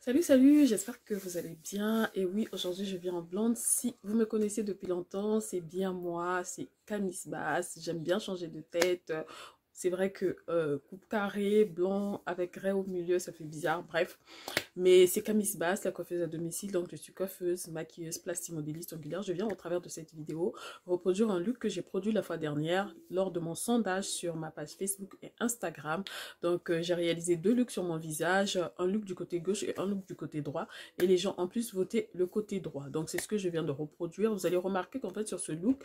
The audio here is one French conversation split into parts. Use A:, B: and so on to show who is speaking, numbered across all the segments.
A: Salut, salut, j'espère que vous allez bien. Et oui, aujourd'hui je viens en blonde. Si vous me connaissez depuis longtemps, c'est bien moi, c'est Camis Bass. J'aime bien changer de tête. C'est vrai que coupe carré, blanc avec grès au milieu, ça fait bizarre. Bref, mais c'est Camis Bass, la coiffeuse à domicile. Donc je suis coiffeuse, maquilleuse, plastimodéliste ongulaire. Je viens au travers de cette vidéo reproduire un look que j'ai produit la fois dernière lors de mon sondage sur ma page Facebook et Instagram. Donc j'ai réalisé deux looks sur mon visage, un look du côté gauche et un look du côté droit. Et les gens en plus voté le côté droit. Donc c'est ce que je viens de reproduire. Vous allez remarquer qu'en fait sur ce look,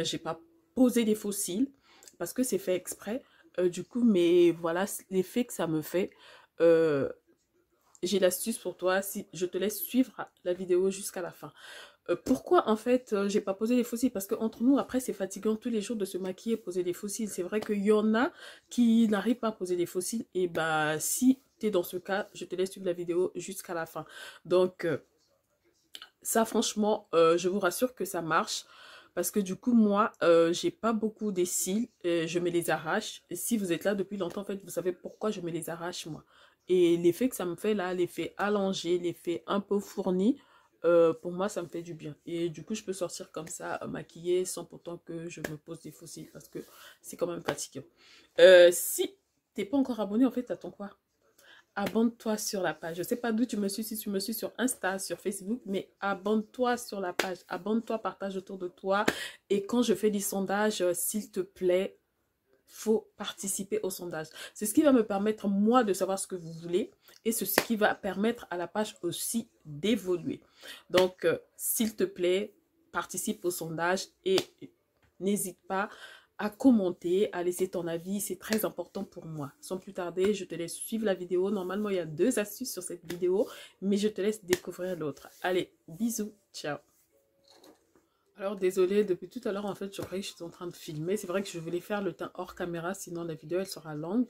A: j'ai pas posé des faux cils parce que c'est fait exprès. Du coup, mais voilà l'effet que ça me fait. J'ai l'astuce pour toi si je te laisse suivre la vidéo jusqu'à la fin. Pourquoi en fait j'ai pas posé les faux cils? Parce que entre nous après c'est fatigant tous les jours de se maquiller et poser des faux cils. C'est vrai qu'il y en a qui n'arrivent pas à poser des faux cils, et bah si tu es dans ce cas, je te laisse suivre la vidéo jusqu'à la fin. Donc ça franchement je vous rassure que ça marche. Parce que du coup, moi, j'ai pas beaucoup des cils, je me les arrache. Et si vous êtes là depuis longtemps, en fait, vous savez pourquoi je me les arrache, moi. Et l'effet que ça me fait là, l'effet allongé, l'effet un peu fourni, pour moi, ça me fait du bien. Et du coup, je peux sortir comme ça, maquillée, sans pourtant que je me pose des faux cils, parce que c'est quand même fatigant. Si t'es pas encore abonné, en fait, attends quoi? Abonne-toi sur la page. Je ne sais pas d'où tu me suis, si tu me suis sur Insta, sur Facebook, mais abonne-toi sur la page. Abonne-toi, partage autour de toi. Et quand je fais des sondages, s'il te plaît, faut participer au sondage. C'est ce qui va me permettre, moi, de savoir ce que vous voulez. Et c'est ce qui va permettre à la page aussi d'évoluer. Donc, s'il te plaît, participe au sondage et n'hésite pas à commenter, à laisser ton avis. C'est très important pour moi. Sans plus tarder, je te laisse suivre la vidéo. Normalement, il y a deux astuces sur cette vidéo, mais je te laisse découvrir l'autre. Allez, bisous, ciao. Alors désolée, depuis tout à l'heure en fait je croyais que j'étais en train de filmer. C'est vrai que je voulais faire le teint hors caméra, sinon la vidéo elle sera longue.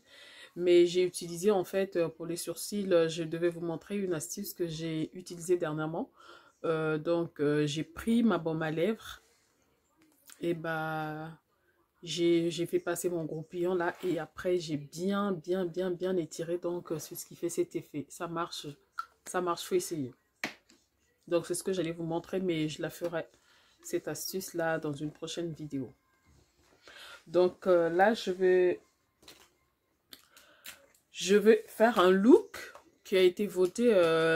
A: Mais j'ai utilisé en fait pour les sourcils, je devais vous montrer une astuce que j'ai utilisée dernièrement. J'ai pris ma baume à lèvres et bah j'ai fait passer mon groupillon là et après j'ai bien étiré. Donc c'est ce qui fait cet effet. Ça marche, faut essayer. Donc c'est ce que j'allais vous montrer, mais je la ferai cette astuce là dans une prochaine vidéo. Donc là je vais faire un look qui a été voté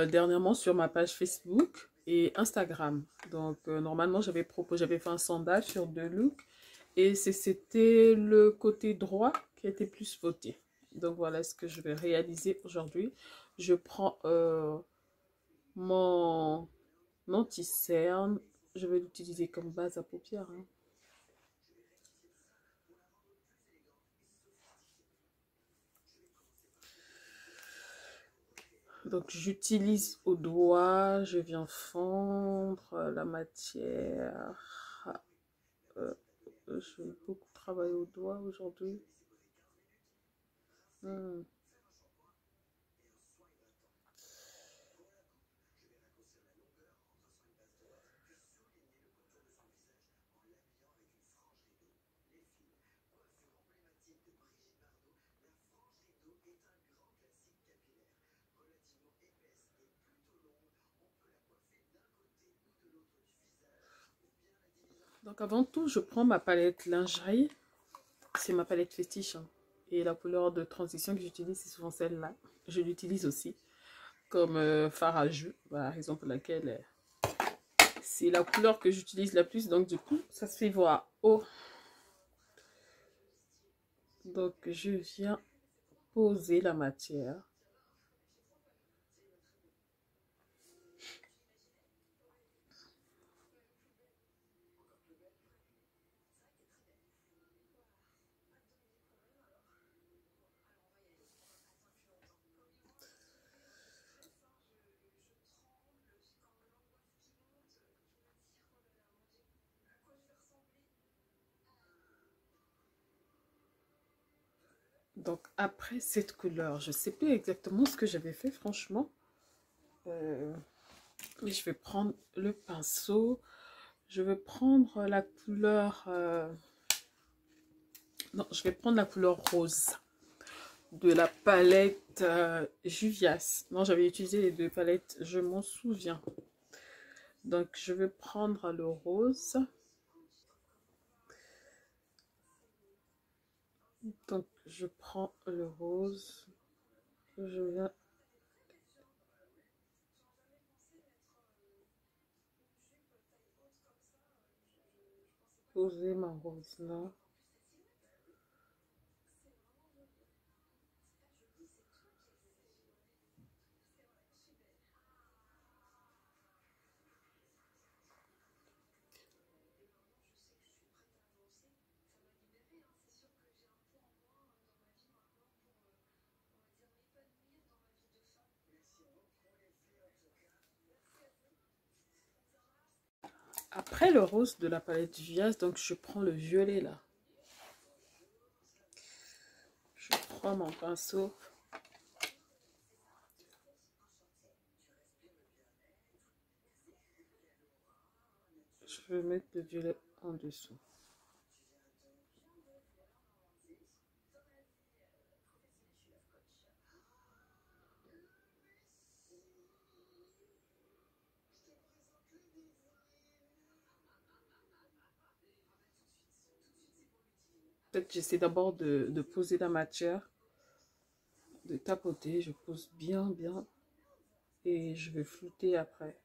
A: dernièrement sur ma page Facebook et Instagram. Donc normalement j'avais fait un sondage sur deux looks et c'était le côté droit qui a été plus voté. Donc voilà ce que je vais réaliser aujourd'hui. Je prends mon anti-cerne. Je vais l'utiliser comme base à paupières, hein. Donc j'utilise au doigt, je viens fondre la matière. Je vais beaucoup travailler au doigt aujourd'hui. Donc avant tout, je prends ma palette lingerie. C'est ma palette fétiche, hein. Et la couleur de transition que j'utilise, c'est souvent celle-là. Je l'utilise aussi comme fard à jus, voilà, la raison pour laquelle c'est la couleur que j'utilise la plus. Donc du coup, ça se fait voir. Oh, donc je viens poser la matière. Donc après cette couleur, je ne sais plus exactement ce que j'avais fait franchement. Mais je vais prendre le pinceau. Je vais prendre la couleur... non, je vais prendre la couleur rose. de la palette Juvias. Non, j'avais utilisé les deux palettes, je m'en souviens. Donc, je vais prendre le rose. Donc, je prends le rose. Je viens poser ma rose là. Après le rose de la palette Juvias, donc je prends le violet là. Je prends mon pinceau. Je vais mettre le violet en dessous. Peut-être j'essaie d'abord de poser la matière, de tapoter. Je pose bien, bien. Et je vais flouter après.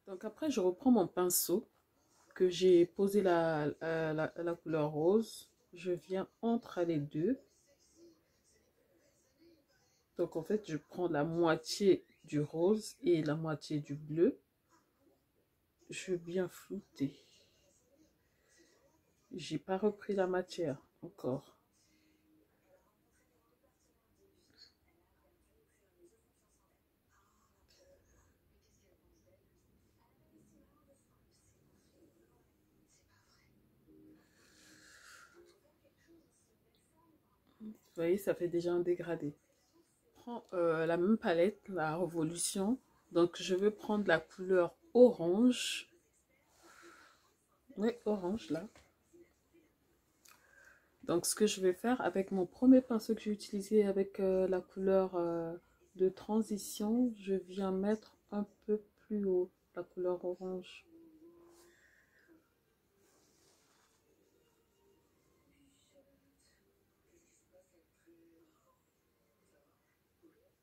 A: Donc après, je reprends mon pinceau que j'ai posé la couleur rose. Je viens entre les deux. Donc en fait, je prends la moitié du rose et la moitié du bleu. Je vais bien flouter. J'ai pas repris la matière encore. Vous voyez, ça fait déjà un dégradé. Je prends la même palette, la Révolution. Donc je vais prendre la couleur orange. Oui, orange là. Donc ce que je vais faire avec mon premier pinceau que j'ai utilisé avec la couleur de transition, je viens mettre un peu plus haut la couleur orange.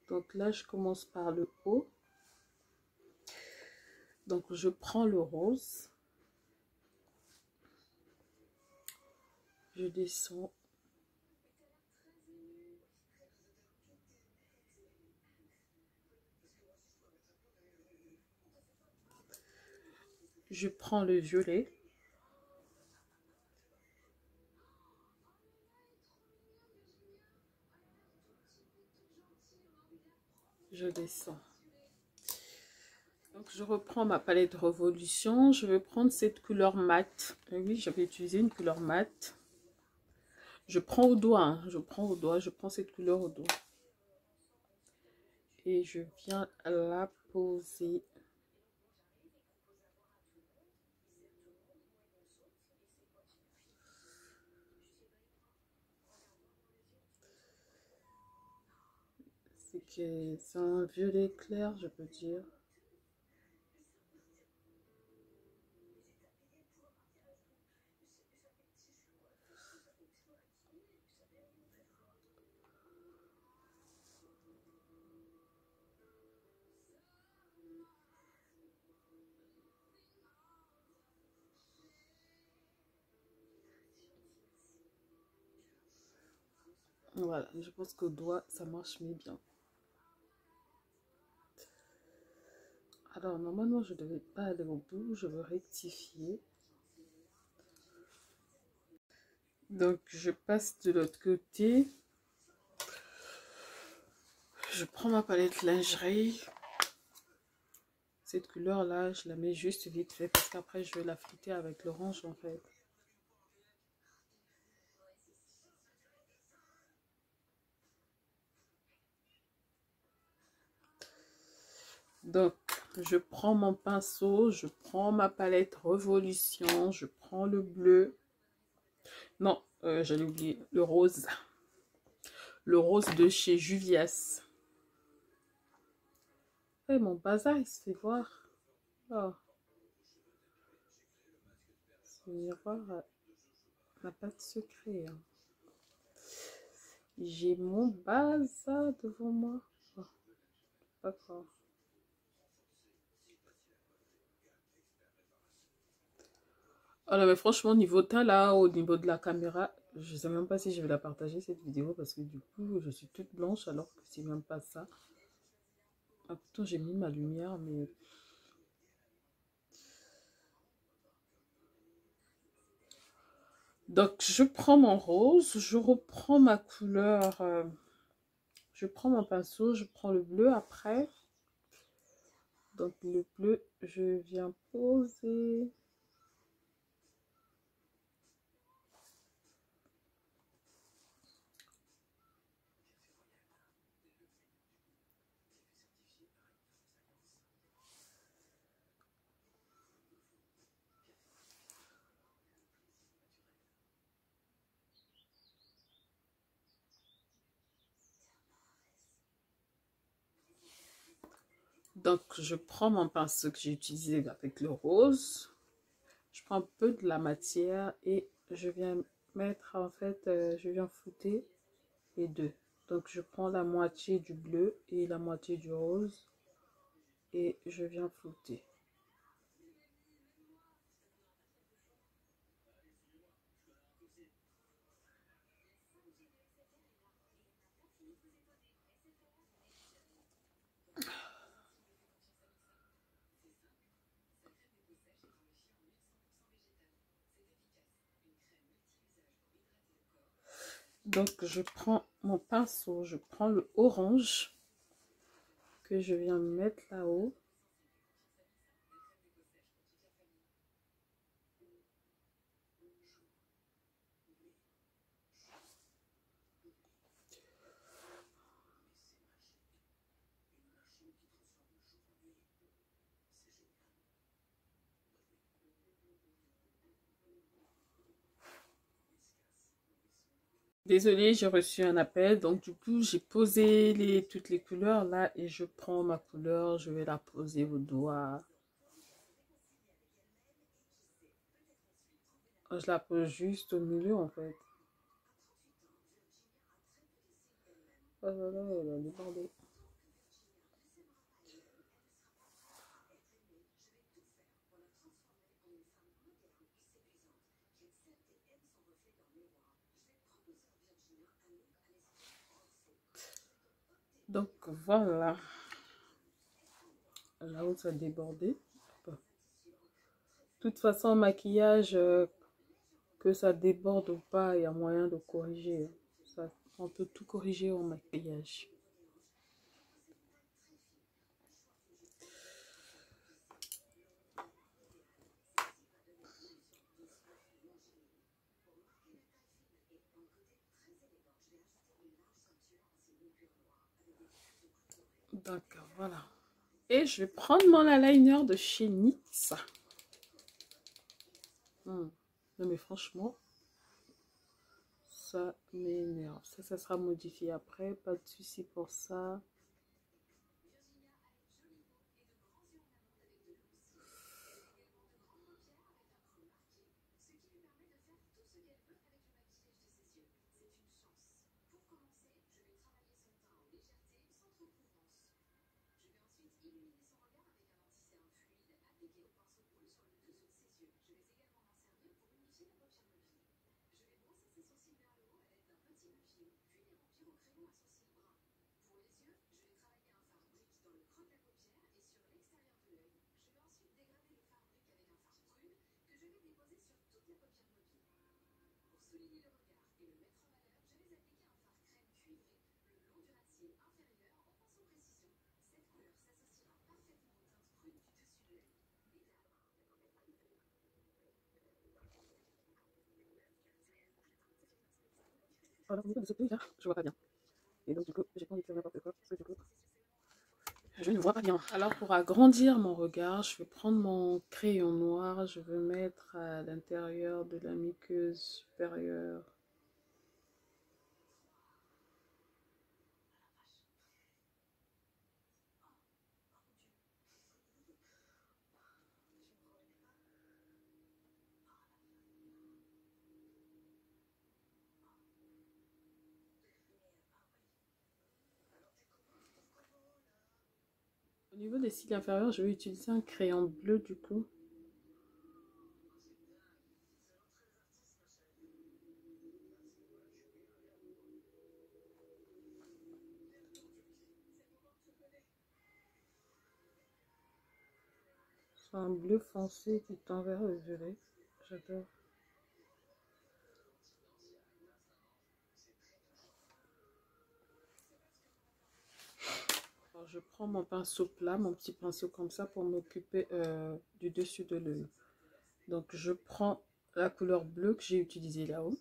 A: Donc là, je commence par le haut. Donc je prends le rose. Je descends. Je prends le violet. Je descends. Donc je reprends ma palette Révolution. Je vais prendre cette couleur mate. Et oui, j'avais utilisé une couleur mate. Je prends au doigt, hein. Je prends au doigt. Je prends cette couleur au doigt. Et je viens la poser. C'est un violet clair, je peux dire. Voilà, je pense qu'au doigt, ça marche mieux bien. Alors, normalement, je ne devais pas aller au bout. Je veux rectifier. Donc, je passe de l'autre côté. Je prends ma palette lingerie. Cette couleur-là, je la mets juste vite fait parce qu'après, je vais la flouter avec l'orange, en fait. Donc, je prends mon pinceau, je prends ma palette Révolution, je prends le bleu. Non, j'allais oublier le rose. Le rose de chez Juvias. Et mon bazar, il se fait voir. Oh. Ce miroir n'a pas de secret. Hein. J'ai mon bazar devant moi. Oh, pas grave. Alors, mais franchement, niveau teint, là, au niveau de la caméra, je sais même pas si je vais la partager, cette vidéo, parce que du coup, je suis toute blanche, alors que c'est même pas ça. Ah, pourtant, j'ai mis ma lumière, mais... Donc, je prends mon rose, je reprends ma couleur... je prends mon pinceau, je prends le bleu après. Donc, le bleu, je viens poser... Donc, je prends mon pinceau que j'ai utilisé avec le rose. Je prends un peu de la matière et je viens mettre, en fait, je viens flouter les deux. Donc, je prends la moitié du bleu et la moitié du rose et je viens flouter. Donc, je prends mon pinceau, je prends le orange que je viens mettre là-haut. Désolée, j'ai reçu un appel, donc du coup, j'ai posé toutes les couleurs là et je prends ma couleur, je vais la poser au doigt. Je la pose juste au milieu en fait. Oh là là, elle a débordé. Donc voilà, là où ça a débordé. De toute façon, maquillage, que ça déborde ou pas, il y a moyen de corriger. Ça, on peut tout corriger en maquillage. Donc voilà. Et je vais prendre mon eyeliner de chez NYX. Non mais franchement, ça m'énerve. Ça sera modifié après, pas de souci pour ça. Alors, au niveau de ce prix là, je vois pas bien. Et donc, du coup, j'ai pas envie de faire n'importe quoi. Parce que, du coup, Je ne vois pas bien. Alors pour agrandir mon regard, je vais prendre mon crayon noir. Je vais mettre à l'intérieur de la muqueuse supérieure. Au niveau des cils inférieurs, je vais utiliser un crayon bleu du coup. C'est un bleu foncé qui tend vers le violet. J'adore. Alors, je prends mon pinceau plat, mon petit pinceau comme ça pour m'occuper du dessus de l'œil. Donc je prends la couleur bleue que j'ai utilisée là-haut.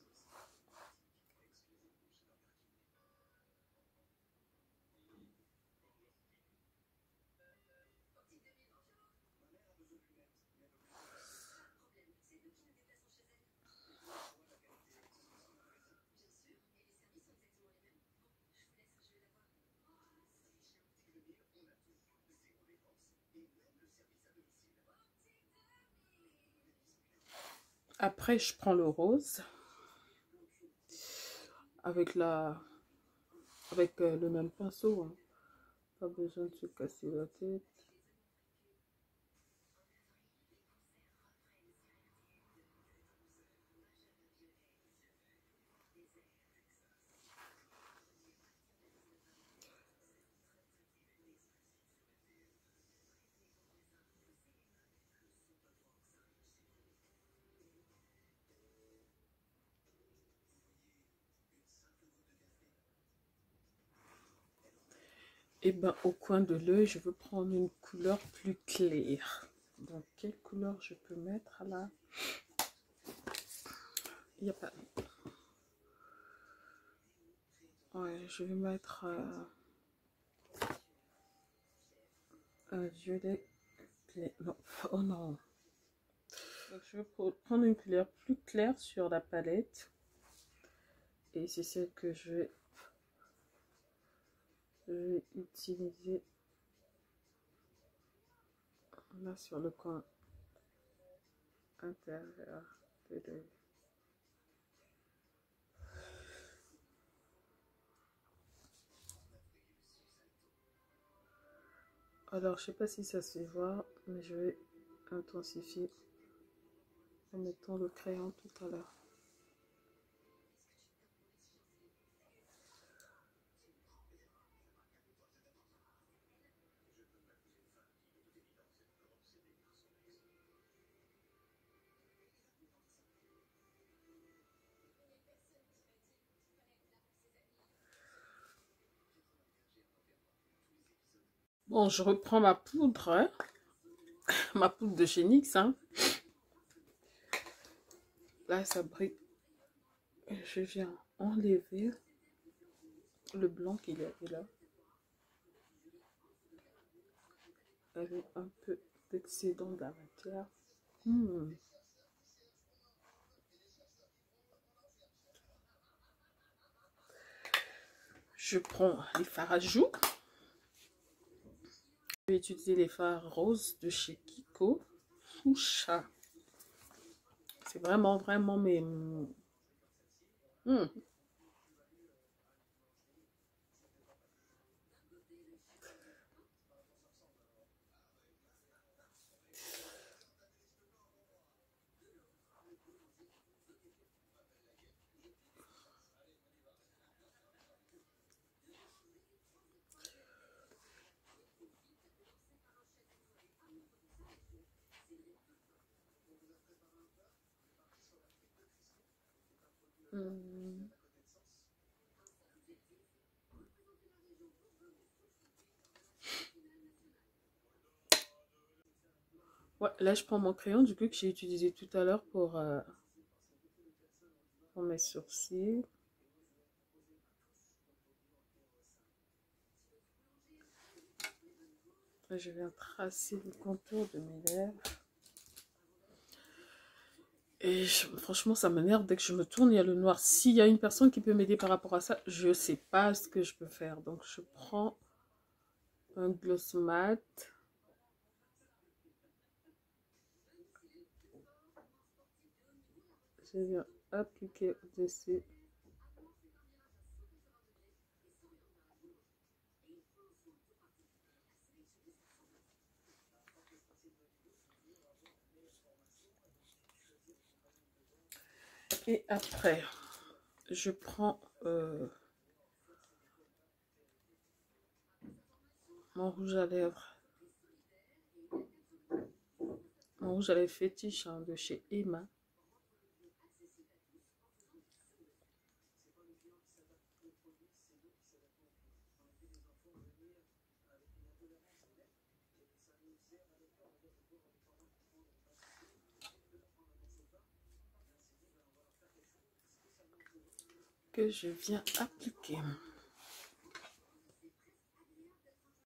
A: Après, je prends le rose avec le même pinceau, hein. Pas besoin de se casser la tête. Et ben au coin de l'œil, je veux prendre une couleur plus claire. Donc quelle couleur je peux mettre là? Il n'y a pas. Ouais, je vais mettre un violet clair. Non. Oh non. Donc, je vais prendre une couleur plus claire sur la palette. Et c'est celle que je vais utiliser là sur le coin intérieur de l'œil. Alors, je sais pas si ça se voit, mais je vais intensifier en mettant le crayon tout à l'heure. Bon, je reprends ma poudre, hein, ma poudre de chez NYX, hein. Là, ça brille. Je viens enlever le blanc qu'il y avait là. Avec un peu d'excédent de la matière. Je prends les fards à joues. Je vais utiliser les fards roses de chez Kiko Fuchsia. C'est vraiment, vraiment mes... Ouais, là, je prends mon crayon du coup que j'ai utilisé tout à l'heure pour mes sourcils. Après, je viens tracer le contour de mes lèvres. Et franchement, ça m'énerve. Dès que je me tourne, il y a le noir. S'il y a une personne qui peut m'aider par rapport à ça, je ne sais pas ce que je peux faire. Donc, je prends un gloss mat. Je viens appliquer au-dessus. Et après, je prends mon rouge à lèvres. Mon rouge à lèvres fétiche hein, de chez Emma. Que je viens appliquer.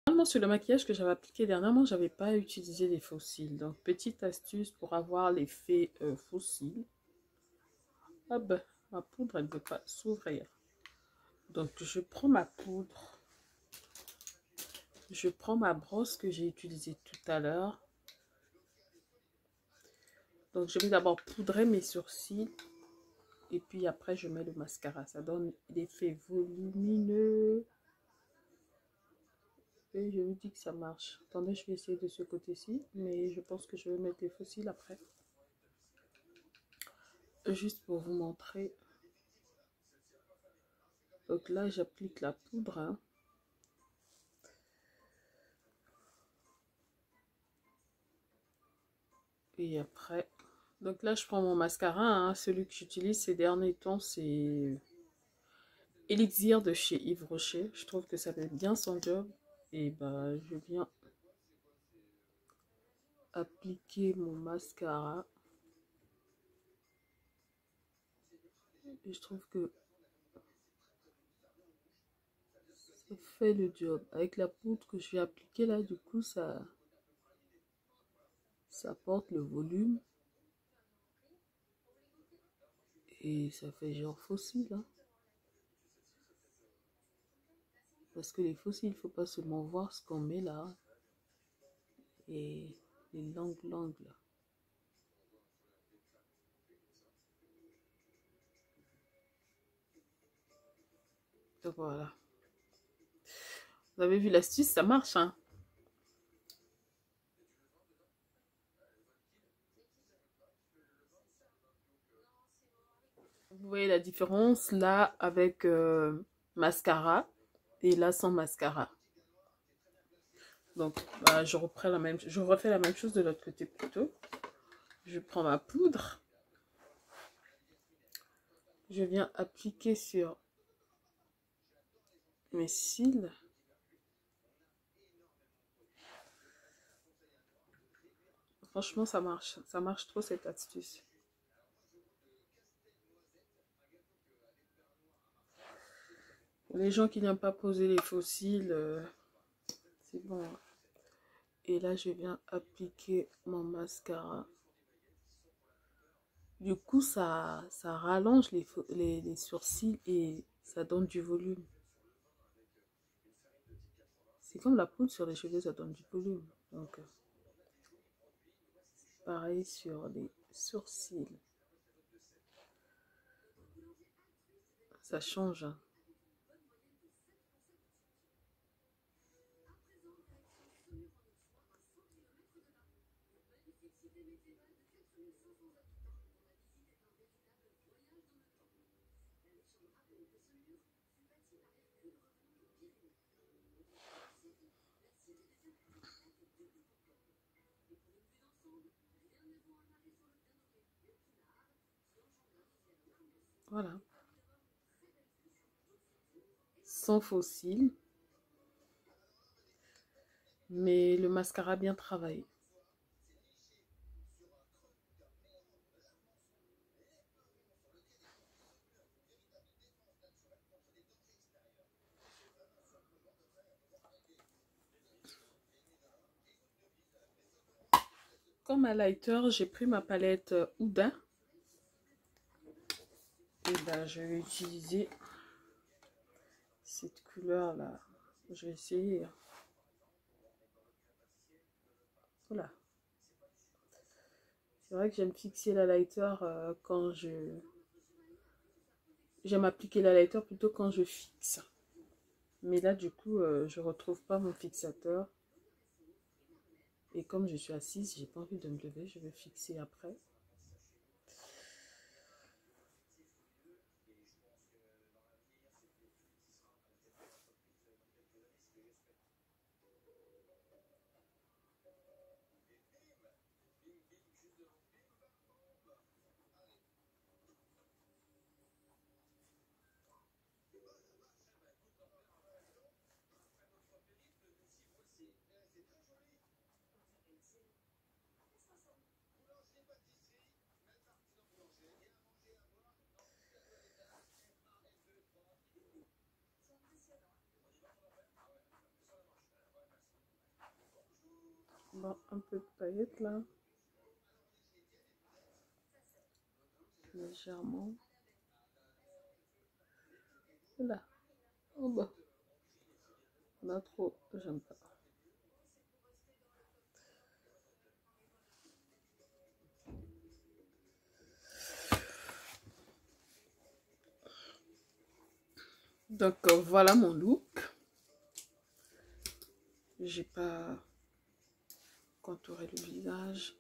A: Normalement, sur le maquillage que j'avais appliqué dernièrement, j'avais pas utilisé les faux cils. Donc, petite astuce pour avoir l'effet faux cils. Ah ben, ma poudre, elle ne veut pas s'ouvrir. Donc, je prends ma poudre. Je prends ma brosse que j'ai utilisée tout à l'heure. Donc, je vais d'abord poudrer mes sourcils. Et puis après, je mets le mascara. Ça donne l'effet volumineux. Et je vous dis que ça marche. Attendez, je vais essayer de ce côté-ci. Mais je pense que je vais mettre les faux cils après. Juste pour vous montrer. Donc là, j'applique la poudre. Hein. Et après... Donc là, je prends mon mascara. Hein. Celui que j'utilise ces derniers temps, c'est... Elixir de chez Yves Rocher. Je trouve que ça fait bien son job. Et bah, je viens appliquer mon mascara. Et je trouve que ça fait le job. Avec la poudre que je vais appliquer là, du coup, ça porte le volume. Et ça fait genre fossile. Hein. Parce que les fossiles, il ne faut pas seulement voir ce qu'on met là. Et les langues là. Donc voilà. Vous avez vu l'astuce, ça marche. Hein. Vous voyez la différence là avec mascara et là sans mascara. Donc bah, je refais la même chose de l'autre côté plutôt. Je prends ma poudre. Je viens appliquer sur mes cils. Franchement, ça marche. Ça marche trop cette astuce. Pour les gens qui n'aiment pas poser les faux cils, c'est bon. Et là, je viens appliquer mon mascara. Du coup, ça rallonge les sourcils et ça donne du volume. C'est comme la poudre sur les cheveux, ça donne du volume. Donc, pareil sur les sourcils. Ça change. Hein. Voilà. Sans faux cils. Mais le mascara bien travaillé. comme highlighter, j'ai pris ma palette Huda. Et ben, je vais utiliser cette couleur là. Je vais essayer. Voilà. C'est vrai que j'aime fixer l'highlighter quand je... J'aime appliquer l'highlighter plutôt quand je fixe. Mais là, du coup, je retrouve pas mon fixateur. Et comme je suis assise, j'ai pas envie de me lever. Je vais fixer après. Bon, un peu de paillettes là. Légèrement. Là. En bas. On a trop. J'aime pas. Donc voilà mon look. J'ai pas contouré le visage.